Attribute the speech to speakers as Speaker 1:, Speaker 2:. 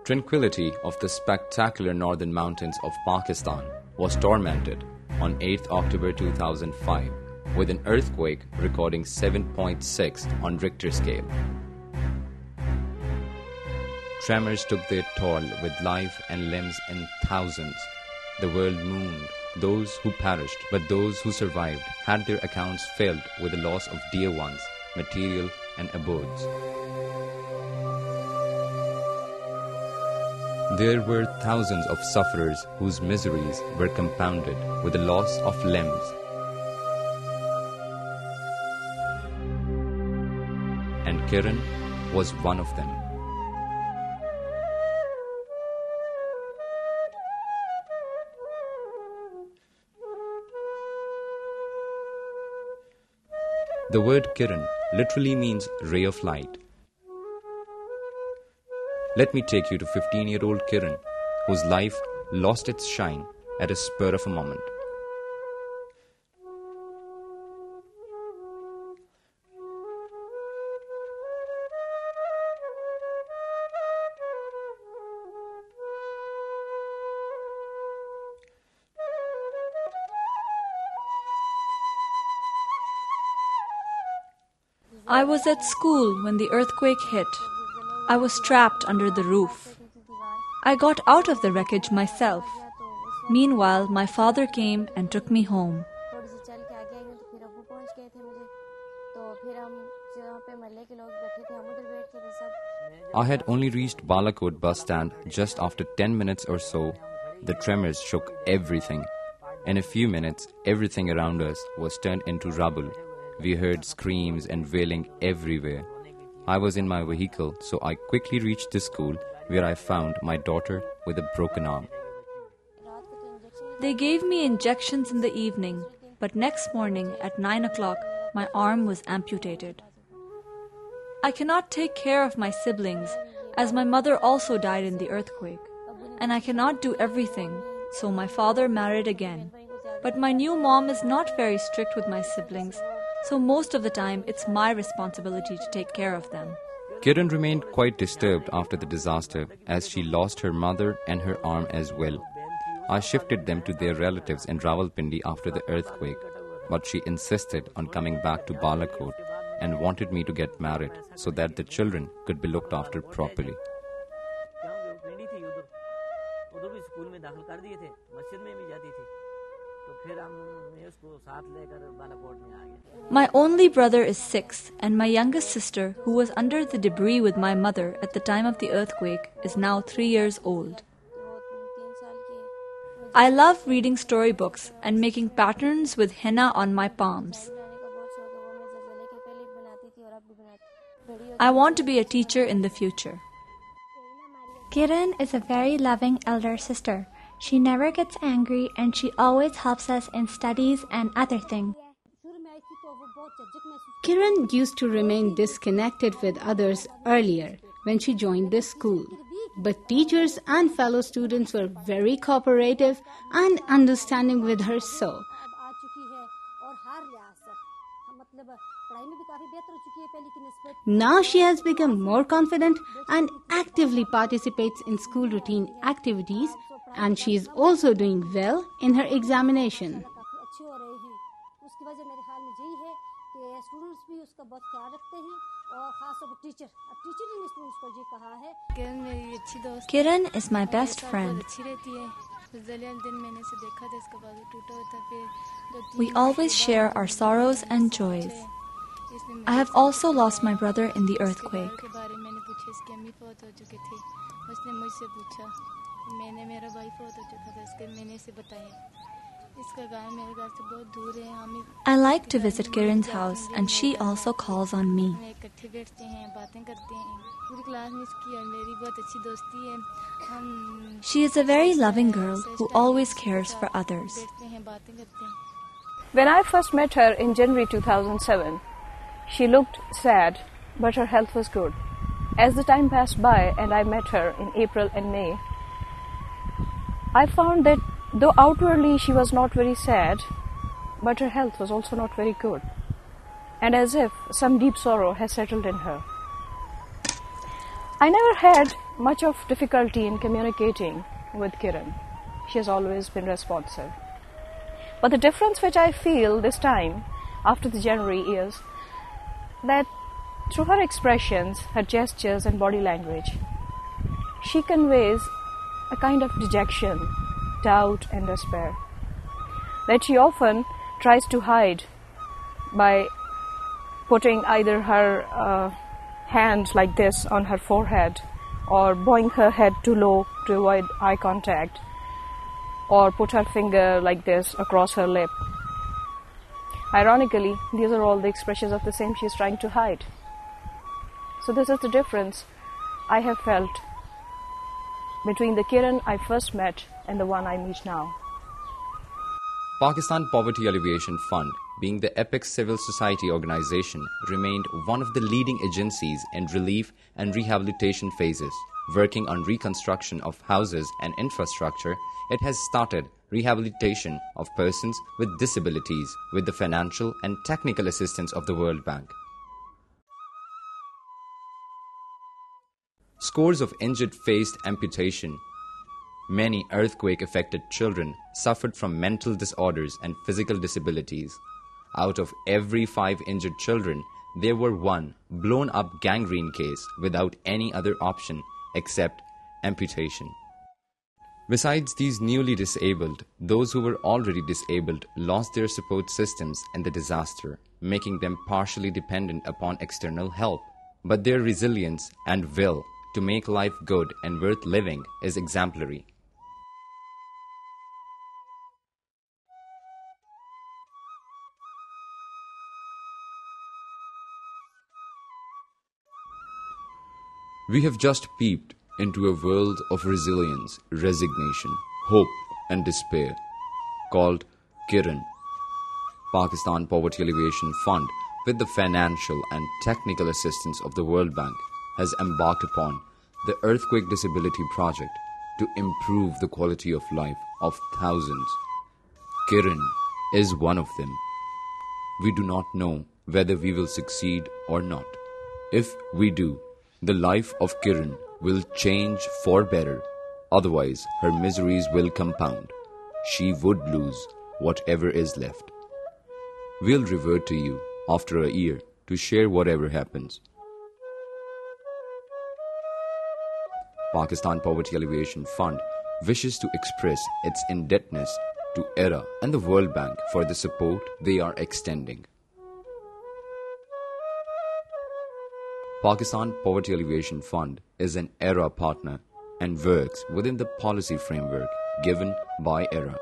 Speaker 1: Tranquility of the spectacular northern mountains of Pakistan was tormented on 8th October 2005 with an earthquake recording 7.6 on Richter scale. Tremors took their toll with life and limbs in thousands. The world mourned those who perished, but those who survived had their accounts filled with the loss of dear ones, material and abodes. There were thousands of sufferers whose miseries were compounded with the loss of limbs. And Kiran was one of them. The word Kiran literally means ray of light. Let me take you to 15-year-old Kiran, whose life lost its shine at a spur of a moment.
Speaker 2: I was at school when the earthquake hit. I was trapped under the roof. I got out of the wreckage myself. Meanwhile, my father came and took me home.
Speaker 1: I had only reached Balakot bus stand just after 10 minutes or so. The tremors shook everything. In a few minutes, everything around us was turned into rubble. We heard screams and wailing everywhere. I was in my vehicle, so I quickly reached the school where I found my daughter with a broken arm.
Speaker 2: They gave me injections in the evening, but next morning at 9 o'clock, my arm was amputated. I cannot take care of my siblings, as my mother also died in the earthquake, and I cannot do everything, so my father married again. But my new mom is not very strict with my siblings, so most of the time it's my responsibility to take care of them.
Speaker 1: Kiran remained quite disturbed after the disaster, as she lost her mother and her arm as well. I shifted them to their relatives in Rawalpindi after the earthquake, but she insisted on coming back to Balakot and wanted me to get married so that the children could be looked after properly.
Speaker 2: My only brother is 6, and my youngest sister, who was under the debris with my mother at the time of the earthquake, is now 3 years old. I love reading storybooks and making patterns with henna on my palms. I want to be a teacher in the future.
Speaker 3: Kiran is a very loving elder sister. She never gets angry and she always helps us in studies and other things.
Speaker 4: Kiran used to remain disconnected with others earlier when she joined this school. But teachers and fellow students were very cooperative and understanding with her so. Now she has become more confident and actively participates in school routine activities, and she is also doing well in her examination.
Speaker 2: Kiran is my best friend. We always share our sorrows and joys. I have also lost my brother in the earthquake. I like to visit Kiran's house, and she also calls on me. She is a very loving girl who always cares for others.
Speaker 5: When I first met her in January 2007, she looked sad, but her health was good. As the time passed by and I met her in April and May, I found that though outwardly she was not very sad, but her health was also not very good, and as if some deep sorrow has settled in her. I never had much of difficulty in communicating with Kiran. She has always been responsive. But the difference which I feel this time, after the January, is that through her expressions, her gestures and body language, she conveys a kind of dejection, doubt and despair that she often tries to hide by putting either her hand like this on her forehead, or bowing her head too low to avoid eye contact, or put her finger like this across her lip. Ironically, these are all the expressions of the same she is trying to hide. So this is the difference I have felt between the Kiran I first met and the one I meet now.
Speaker 1: Pakistan Poverty Alleviation Fund, being the apex civil society organization, remained one of the leading agencies in relief and rehabilitation phases. Working on reconstruction of houses and infrastructure, it has started rehabilitation of persons with disabilities with the financial and technical assistance of the World Bank. Scores of injured faced amputation. Many earthquake-affected children suffered from mental disorders and physical disabilities. Out of every 5 injured children, there were one blown-up gangrene case without any other option except amputation. Besides these newly disabled, those who were already disabled lost their support systems in the disaster, making them partially dependent upon external help. But their resilience and will to make life good and worth living is exemplary. We have just peeped into a world of resilience, resignation, hope and despair called Kiran. Pakistan Poverty Alleviation Fund, with the financial and technical assistance of the World Bank, has embarked upon the Earthquake Disability Project to improve the quality of life of thousands. Kiran is one of them. We do not know whether we will succeed or not. If we do, the life of Kiran will change for better. Otherwise, her miseries will compound. She would lose whatever is left. We'll revert to you after a year to share whatever happens. Pakistan Poverty Alleviation Fund wishes to express its indebtedness to ERA and the World Bank for the support they are extending. Pakistan Poverty Alleviation Fund is an ERA partner and works within the policy framework given by ERA.